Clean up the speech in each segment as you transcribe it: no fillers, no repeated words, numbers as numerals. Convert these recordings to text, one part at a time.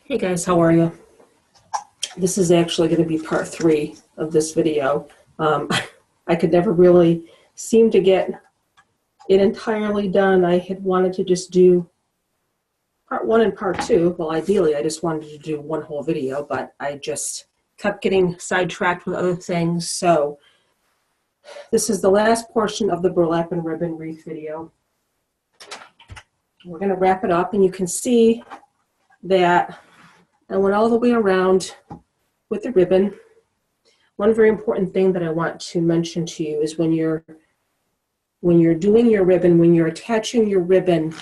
Hey guys, how are you? This is actually going to be part 3 of this video. I could never really seem to get it entirely done. I had wanted to just do part 1 and part 2. Well, ideally, I just wanted to do one whole video, but I just kept getting sidetracked with other things. So this is the last portion of the burlap and ribbon wreath video. We're going to wrap it up, and you can see that I went all the way around with the ribbon. One very important thing that I want to mention to you is when you're doing your ribbon, when you're attaching your ribbon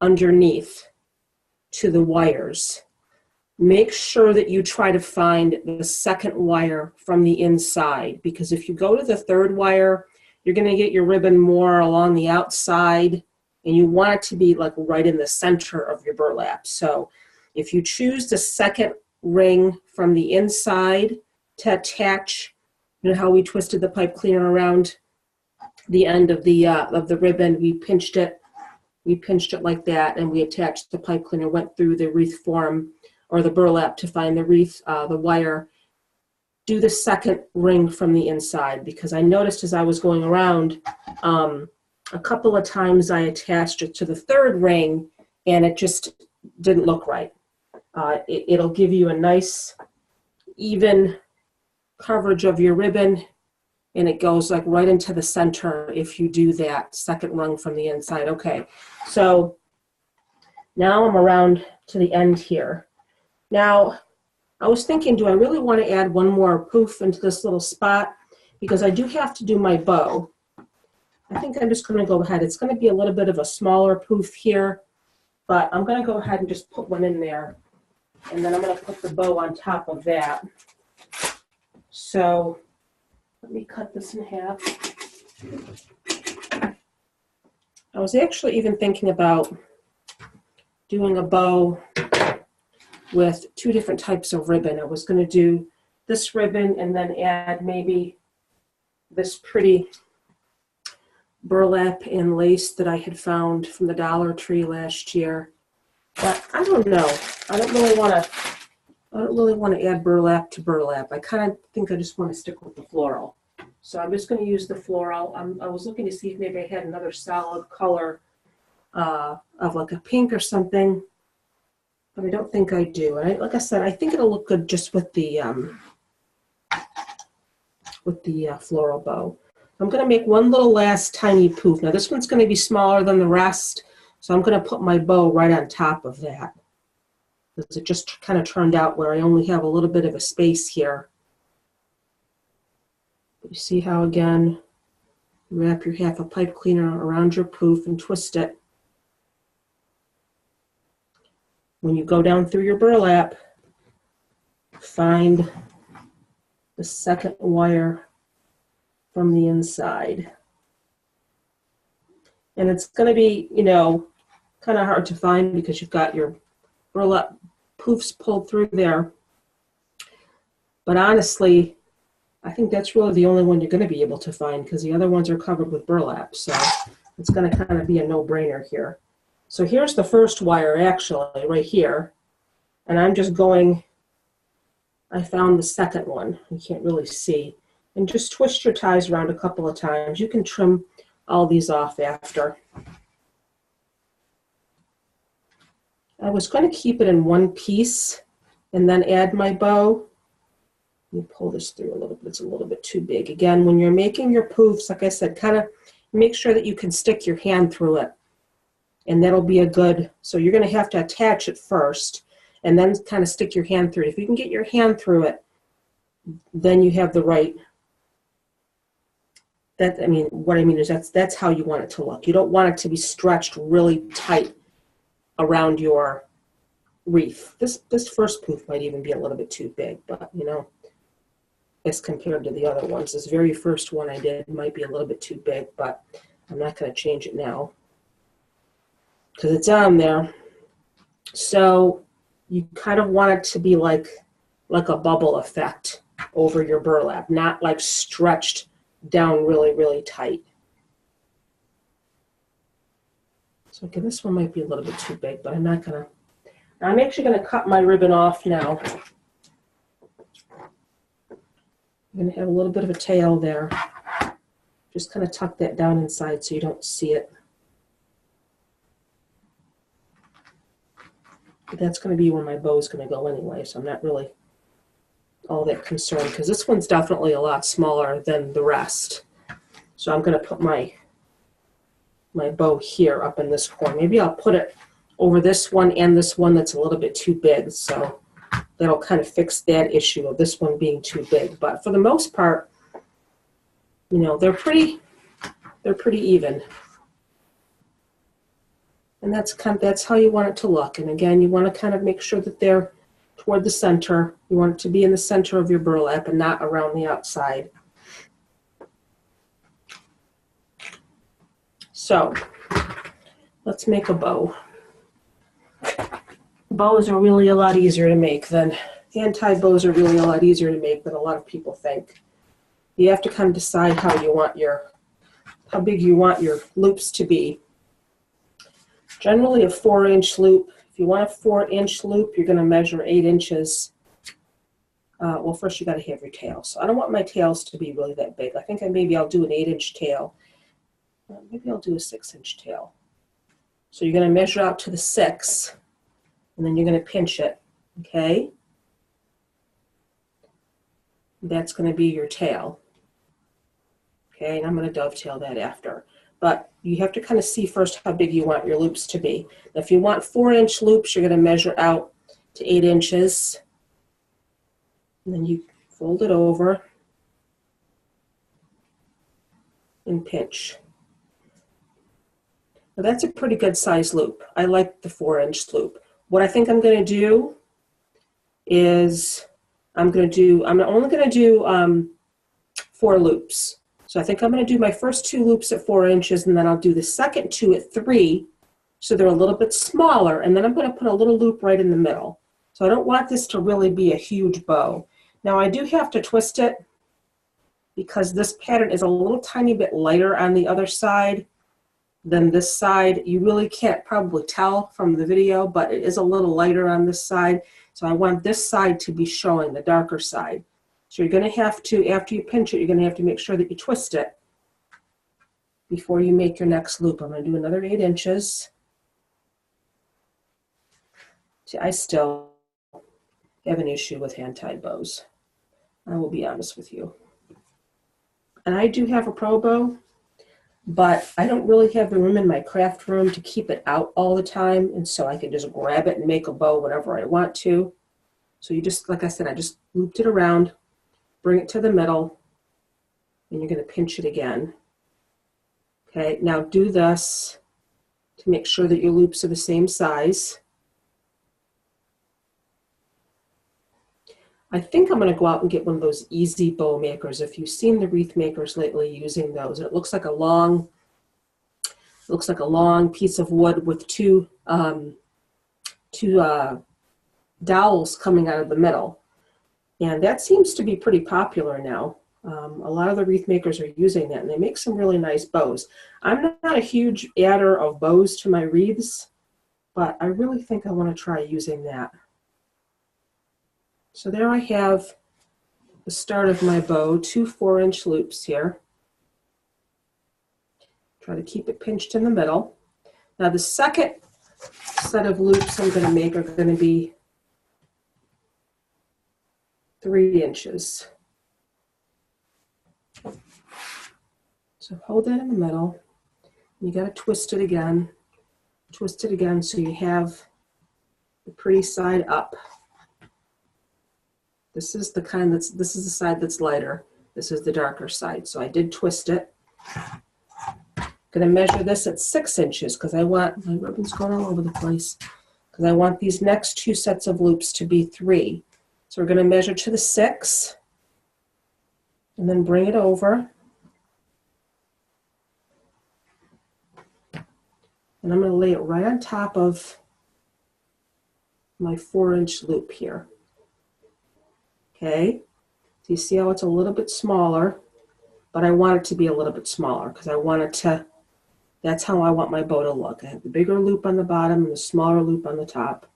underneath to the wires, make sure that you try to find the second wire from the inside, because if you go to the third wire, you're going to get your ribbon more along the outside, and you want it to be like right in the center of your burlap. So if you choose the second ring from the inside to attach, you know how we twisted the pipe cleaner around the end of the ribbon, we pinched it like that, and we attached the pipe cleaner, went through the wreath form or the burlap to find the wreath, the wire. Do the second ring from the inside, because I noticed as I was going around, a couple of times I attached it to the third ring and it just didn't look right. It'll give you a nice even coverage of your ribbon, and it goes like right into the center if you do that second rung from the inside. Okay, so now I'm around to the end here. Now I was thinking, do I really want to add one more poof into this little spot? Because I do have to do my bow. I think I'm just going to go ahead. It's going to be a little bit of a smaller poof here, but I'm going to go ahead and just put one in there. And then I'm going to put the bow on top of that. So let me cut this in half. I was actually even thinking about doing a bow with 2 different types of ribbon. I was going to do this ribbon and then add maybe this pretty burlap and lace that I had found from the Dollar Tree last year. But I don't know. I don't really want to add burlap to burlap. I kind of think I just want to stick with the floral. So I'm just going to use the floral. I was looking to see if maybe I had another solid color of like a pink or something, but I don't think I do. And like I said, I think it'll look good just with the floral bow. I'm going to make one little last tiny poof. Now this one's going to be smaller than the rest, so I'm going to put my bow right on top of that. Because it just kind of turned out where I only have a little bit of a space here. But you see how, again, you wrap your half a pipe cleaner around your poof and twist it. When you go down through your burlap, find the second wire from the inside. And it's going to be, you know, kind of hard to find because you've got your burlap poofs pulled through there. But honestly, I think that's really the only one you're going to be able to find, because the other ones are covered with burlap. So it's going to kind of be a no-brainer here. So here's the first wire, actually, right here. And I'm just going, I found the second one. You can't really see. And just twist your ties around a couple of times. You can trim all these off after. I was going to keep it in one piece and then add my bow. Let me pull this through a little bit. It's a little bit too big. Again, when you're making your poofs, like I said, kind of make sure that you can stick your hand through it. And that'll be a good, so you're going to have to attach it first and then kind of stick your hand through it. If you can get your hand through it, then you have the right. What I mean is that's how you want it to look. You don't want it to be stretched really tight around your wreath. This first poof might even be a little bit too big, but you know, as compared to the other ones, this very first one I did might be a little bit too big, but I'm not going to change it now because it's on there. So you kind of want it to be like a bubble effect over your burlap, not like stretched down really, really tight. So okay, this one might be a little bit too big, but I'm not gonna Now I'm actually going to cut my ribbon off now. I'm going to have a little bit of a tail there. Just kind of tuck that down inside so you don't see it. But that's going to be where my bow is going to go anyway, so I'm not really all that concerned, because this one's definitely a lot smaller than the rest. So I'm going to put my bow here up in this corner. Maybe I'll put it over this one and this one that's a little bit too big, so that'll kind of fix that issue of this one being too big. But for the most part, you know, they're pretty even. And that's how you want it to look. And again, you want to kind of make sure that they're toward the center. You want it to be in the center of your burlap and not around the outside. So let's make a bow. Bows are really a lot easier to make than, hand-tied bows are really a lot easier to make than a lot of people think. You have to kind of decide how big you want your loops to be. Generally a 4-inch loop. If you want a 4-inch loop, you're going to measure 8 inches. Well, first you got to have your tail. So I don't want my tails to be really that big. I think maybe I'll do an 8-inch tail. Maybe I'll do a 6-inch tail. So you're going to measure out to the 6, and then you're going to pinch it, okay? That's going to be your tail. Okay, and I'm going to dovetail that after. But you have to kind of see first how big you want your loops to be. Now, if you want 4-inch loops, you're going to measure out to 8 inches. And then you fold it over and pinch. Now that's a pretty good size loop. I like the 4-inch loop. What I think I'm going to do is I'm only going to do 4 loops. So I think I'm going to do my first 2 loops at 4 inches, and then I'll do the second 2 at 3, so they're a little bit smaller, and then I'm going to put a little loop right in the middle. So I don't want this to really be a huge bow. Now I do have to twist it because this pattern is a little tiny bit lighter on the other side than this side. You really can't probably tell from the video, but it is a little lighter on this side. So I want this side to be showing, the darker side. So you're going to have to, after you pinch it, you're going to have to make sure that you twist it before you make your next loop. I'm going to do another 8 inches. See, I still have an issue with hand-tied bows. I will be honest with you. And I do have a pro bow, but I don't really have the room in my craft room to keep it out all the time, and so I can just grab it and make a bow whenever I want to. So you just, like I said, I just looped it around, bring it to the middle, and you're going to pinch it again. Okay, now do this to make sure that your loops are the same size. I think I'm going to go out and get one of those easy bow makers. If you've seen the wreath makers lately using those, it looks like a long piece of wood with two dowels coming out of the middle, and that seems to be pretty popular now. A lot of the wreath makers are using that, and they make some really nice bows. I'm not a huge adder of bows to my wreaths, but I really think I want to try using that. So there I have the start of my bow, 2 4-inch loops here. Try to keep it pinched in the middle. Now the second set of loops I'm going to make are going to be 3 inches. So hold that in the middle. You got to twist it again so you have the pretty side up. This is the side that's lighter. This is the darker side. So I did twist it. I'm going to measure this at 6 inches because I want, my ribbon's going all over the place, because I want these next 2 sets of loops to be 3. So we're going to measure to the 6 and then bring it over. And I'm going to lay it right on top of my 4-inch loop here. Okay, so you see how it's a little bit smaller, but I want it to be a little bit smaller because I want it to, that's how I want my bow to look. I have the bigger loop on the bottom and the smaller loop on the top.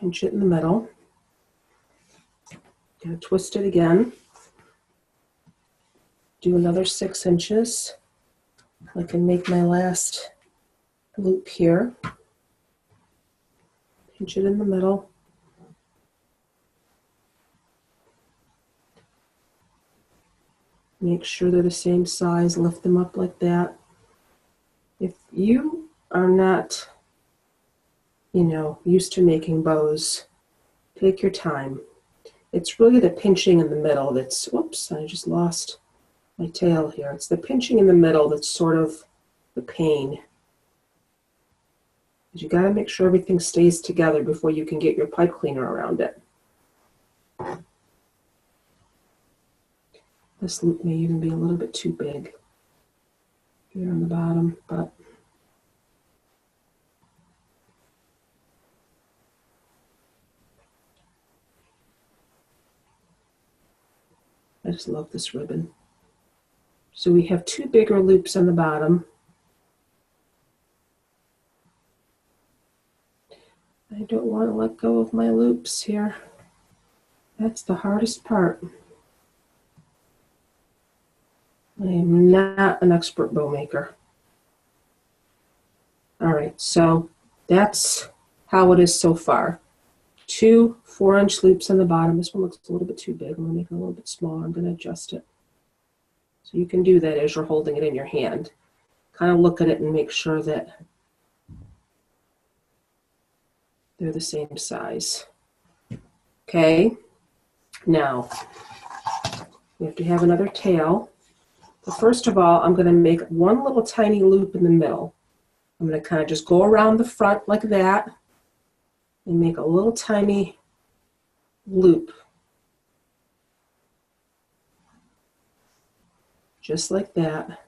Pinch it in the middle. Gonna twist it again. Do another 6 inches. I can make my last loop here. Pinch it in the middle. Make sure they're the same size, lift them up like that. If you are not, used to making bows, take your time. It's really the pinching in the middle that's, whoops, I just lost my tail here. It's the pinching in the middle that's sort of the pain. You got to make sure everything stays together before you can get your pipe cleaner around it. This loop may even be a little bit too big here on the bottom, but I just love this ribbon. So we have 2 bigger loops on the bottom. I don't want to let go of my loops here. That's the hardest part. I am not an expert bow maker. All right, so that's how it is so far. 2 4-inch loops on the bottom. This one looks a little bit too big. I'm going to make it a little bit smaller. I'm going to adjust it. So you can do that as you're holding it in your hand. Kind of look at it and make sure that they're the same size. Okay, now we have to have another tail. But first of all, I'm going to make one little tiny loop in the middle. I'm going to kind of just go around the front like that and make a little tiny loop. Just like that.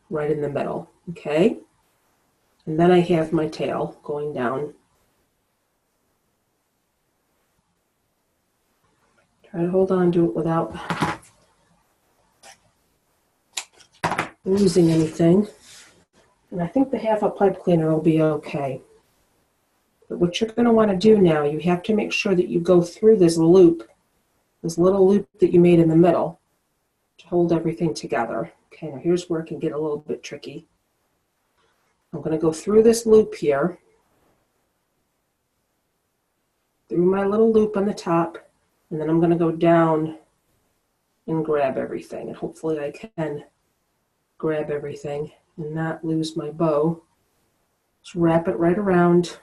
Right in the middle, okay? And then I have my tail going down. Try to hold on to it without losing anything. And I think the half a pipe cleaner will be okay. But what you're going to want to do now, you have to make sure that you go through this loop, this little loop that you made in the middle, to hold everything together. Okay, now here's where it can get a little bit tricky. I'm going to go through this loop here, through my little loop on the top, and then I'm going to go down and grab everything. And hopefully I can grab everything and not lose my bow. Just wrap it right around.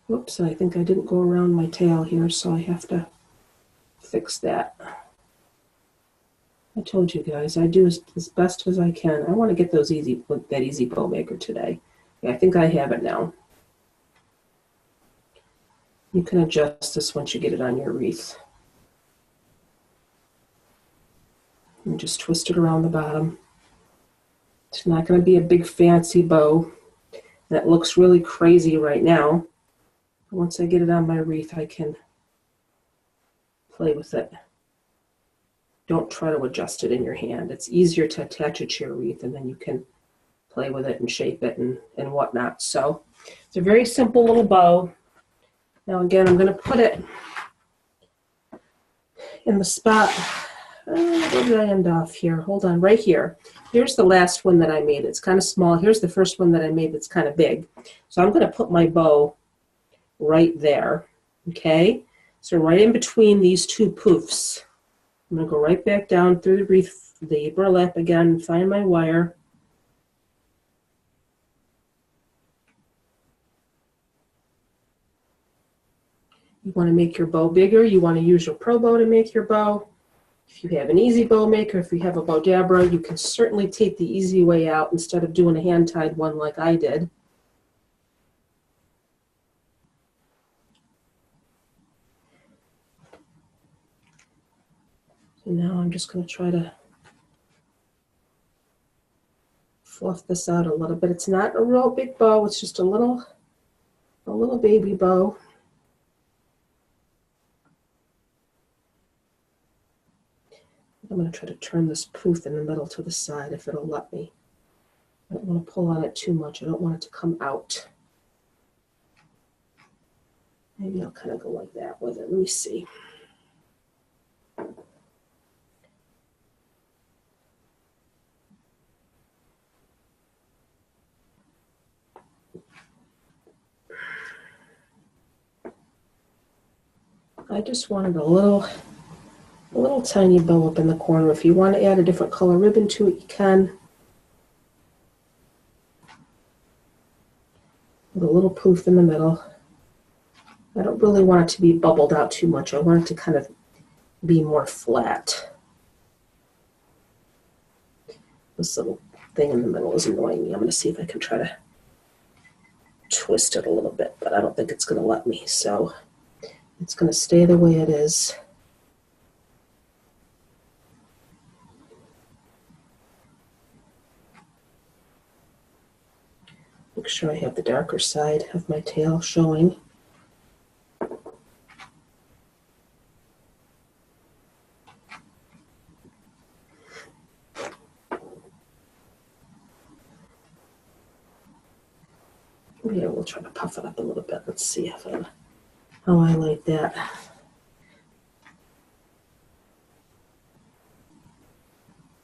Whoops, and I think I didn't go around my tail here, so I have to fix that. I told you guys, I do as best as I can. I want to get that easy bow maker today. Yeah, I think I have it now. You can adjust this once you get it on your wreath. And just twist it around the bottom. It's not going to be a big fancy bow that looks really crazy right now. Once I get it on my wreath, I can play with it. Don't try to adjust it in your hand. It's easier to attach it to your wreath, and then you can play with it and shape it and whatnot. So it's a very simple little bow. Now again, I'm going to put it in the spot. Where did I end off here? Hold on, right here. Here's the last one that I made. It's kind of small. Here's the first one that I made that's kind of big. So I'm going to put my bow right there, okay? So right in between these 2 poofs. I'm going to go right back down through the wreath, the burlap again, find my wire. You want to make your bow bigger. You want to use your pro bow to make your bow. If you have an easy bow maker, if you have a bow dabber, you can certainly take the easy way out instead of doing a hand-tied one like I did. So now I'm just going to try to fluff this out a little bit. It's not a real big bow. It's just a little baby bow. I'm going to try to turn this poof in the middle to the side if it'll let me. I don't want to pull on it too much. I don't want it to come out. Maybe I'll kind of go like that with it. Let me see. I just wanted a little tiny bow up in the corner. If you want to add a different color ribbon to it, you can. With a little poof in the middle. I don't really want it to be bubbled out too much. I want it to kind of be more flat. This little thing in the middle is annoying me. I'm going to see if I can try to twist it a little bit, but I don't think it's going to let me. So it's going to stay the way it is. Make sure I have the darker side of my tail showing. Yeah, we'll try to puff it up a little bit. Let's see how I like that.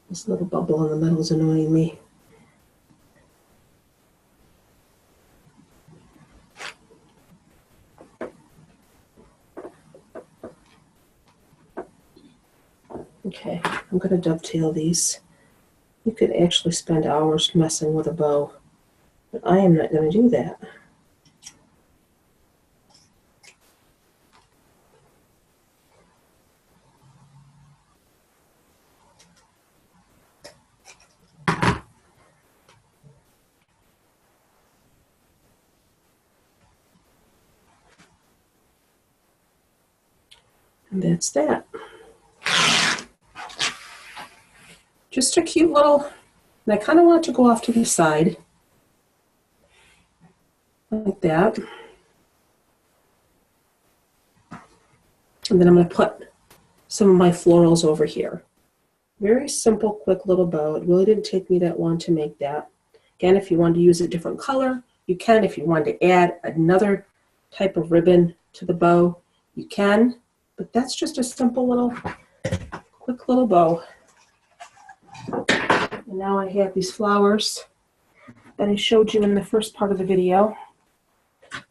This little bubble in the middle is annoying me. Okay, I'm going to dovetail these. You could actually spend hours messing with a bow, but I am not going to do that. And that's that. Just a cute little, and I kind of want it to go off to the side, like that. And then I'm going to put some of my florals over here. Very simple, quick little bow. It really didn't take me that long to make that. Again, if you want to use a different color, you can. If you want to add another type of ribbon to the bow, you can. But that's just a simple little, quick little bow. And now I have these flowers that I showed you in the first part of the video.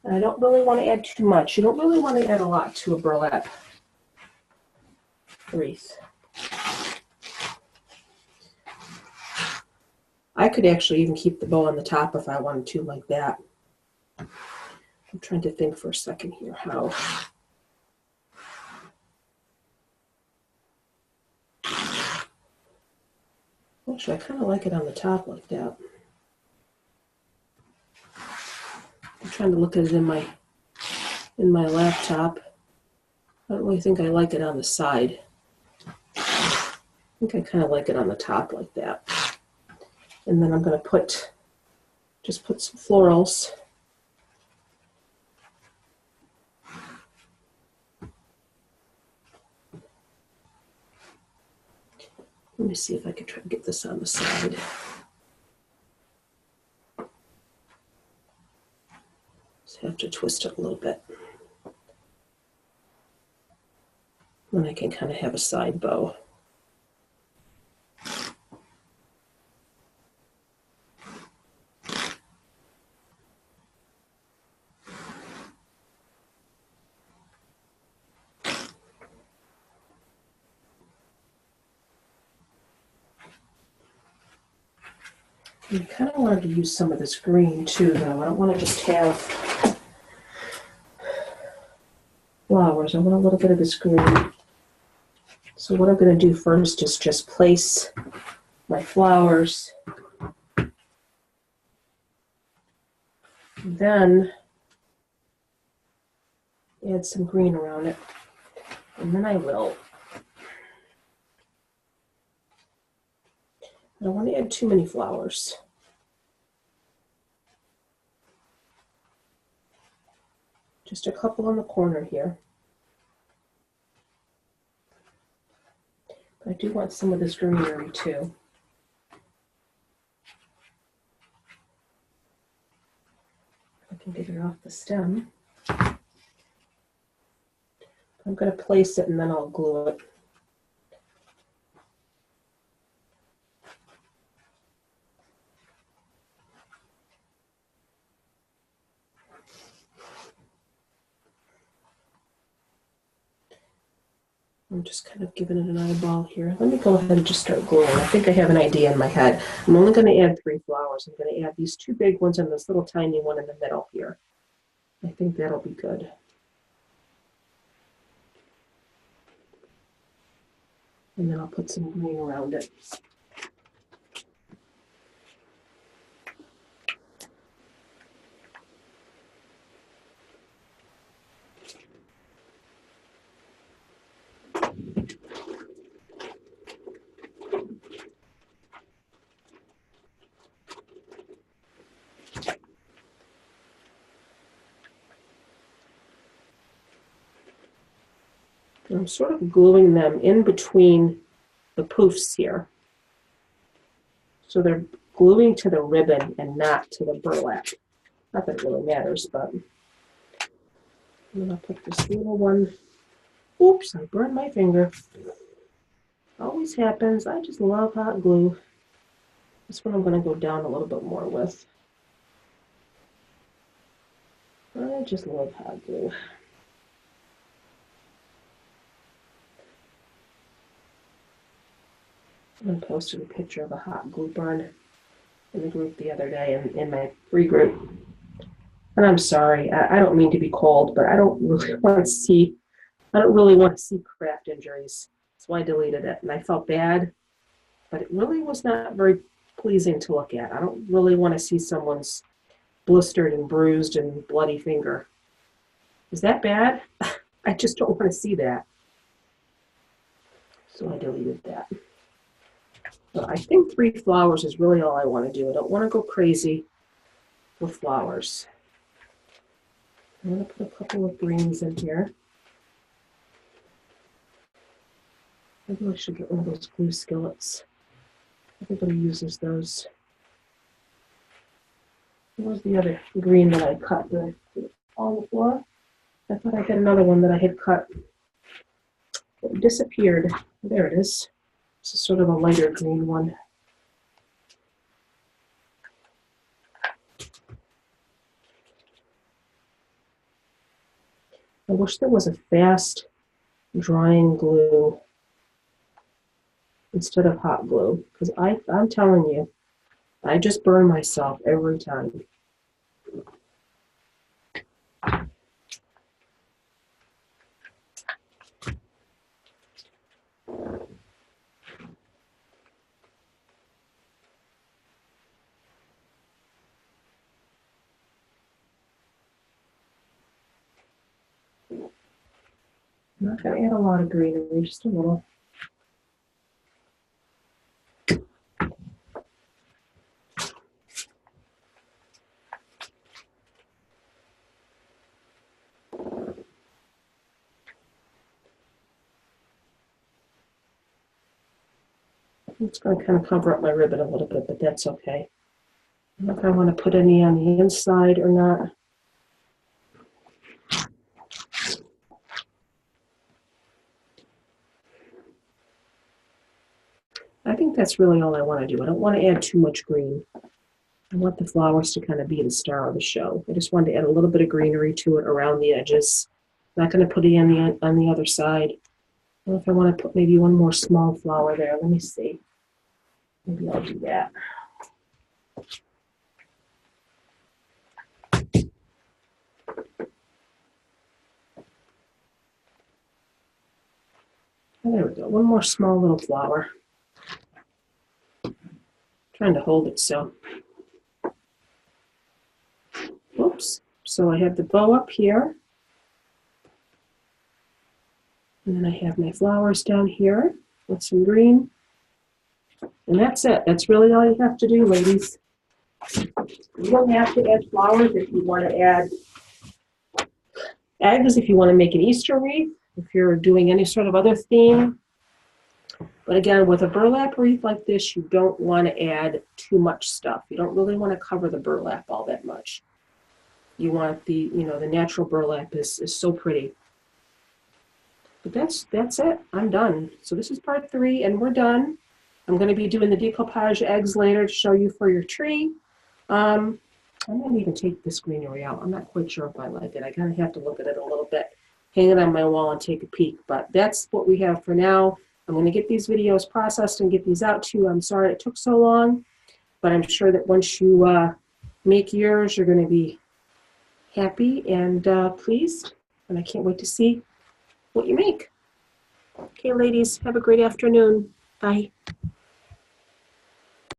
And I don't really want to add too much. You don't really want to add a lot to a burlap wreath. I could actually even keep the bow on the top if I wanted to, like that. I'm trying to think for a second here how. Actually, I kind of like it on the top like that. I'm trying to look at it in my laptop. I don't really think I like it on the side. I think I kind of like it on the top like that. And then I'm going to just put some florals. Let me see if I can try to get this on the side. Just have to twist it a little bit. Then I can kind of have a side bow. I kind of wanted to use some of this green too, though. I don't want to just have flowers. I want a little bit of this green. So what I'm going to do first is just place my flowers. Then add some green around it. And then I don't want to add too many flowers. Just a couple on the corner here. But I do want some of this greenery too. can get it off the stem. I'm going to place it and then I'll glue it. I'm just kind of giving it an eyeball here. Let me go ahead and just start gluing. I think I have an idea in my head. I'm only going to add 3 flowers. I'm going to add these 2 big ones and this little tiny one in the middle here. I think that'll be good. And then I'll put some green around it. I'm sort of gluing them in between the poofs here. So they're gluing to the ribbon and not to the burlap. Not that it really matters, but I'm going to put this little one. Oops, I burned my finger. Always happens. I just love hot glue. This one I'm going to go down a little bit more with. I just love hot glue. I posted a picture of a hot glue burn in the group the other day, in my free group. And I'm sorry, I don't mean to be cold, but I don't really want to see craft injuries. That's why I deleted it. And I felt bad, but it really was not very pleasing to look at. I don't really want to see someone's blistered and bruised and bloody finger. Is that bad? I just don't want to see that. So I deleted that. But I think 3 flowers is really all I want to do. I don't want to go crazy with flowers. I'm going to put a couple of greens in here. Maybe I should get one of those glue skillets. Everybody uses those. What was the other green that I cut on the floor? I thought I had another one that I had cut. It disappeared. There it is. This is sort of a lighter green one. I wish there was a fast drying glue instead of hot glue, because I'm telling you, I just burn myself every time. I'm not going to add a lot of greenery, just a little. It's going to kind of cover up my ribbon a little bit, but that's okay. I don't know if I want to put any on the inside or not. I think that's really all I want to do. I don't want to add too much green. I want the flowers to kind of be the star of the show. I just wanted to add a little bit of greenery to it around the edges. I'm not going to put it on the other side. I don't know if I want to put maybe one more small flower there. Let me see. Maybe I'll do that. There we go. One more small little flower. Trying to hold it so. Oops. So I have the bow up here. And then I have my flowers down here with some green. And that's it. That's really all you have to do, ladies. You don't have to add flowers if you want to add eggs, if you want to make an Easter wreath, if you're doing any sort of other theme. But again, with a burlap wreath like this, you don't want to add too much stuff. You don't really want to cover the burlap all that much. You want the, the natural burlap is so pretty. But that's it. I'm done. So this is part 3, and we're done. I'm going to be doing the decoupage eggs later to show you for your tree. I might even take this greenery out. I'm not quite sure if I like it. I kind of have to look at it a little bit, hang it on my wall and take a peek. But that's what we have for now. I'm going to get these videos processed and get these out to you. I'm sorry it took so long, but I'm sure that once you make yours, you're going to be happy and pleased. And I can't wait to see what you make. Okay, ladies, have a great afternoon. Bye.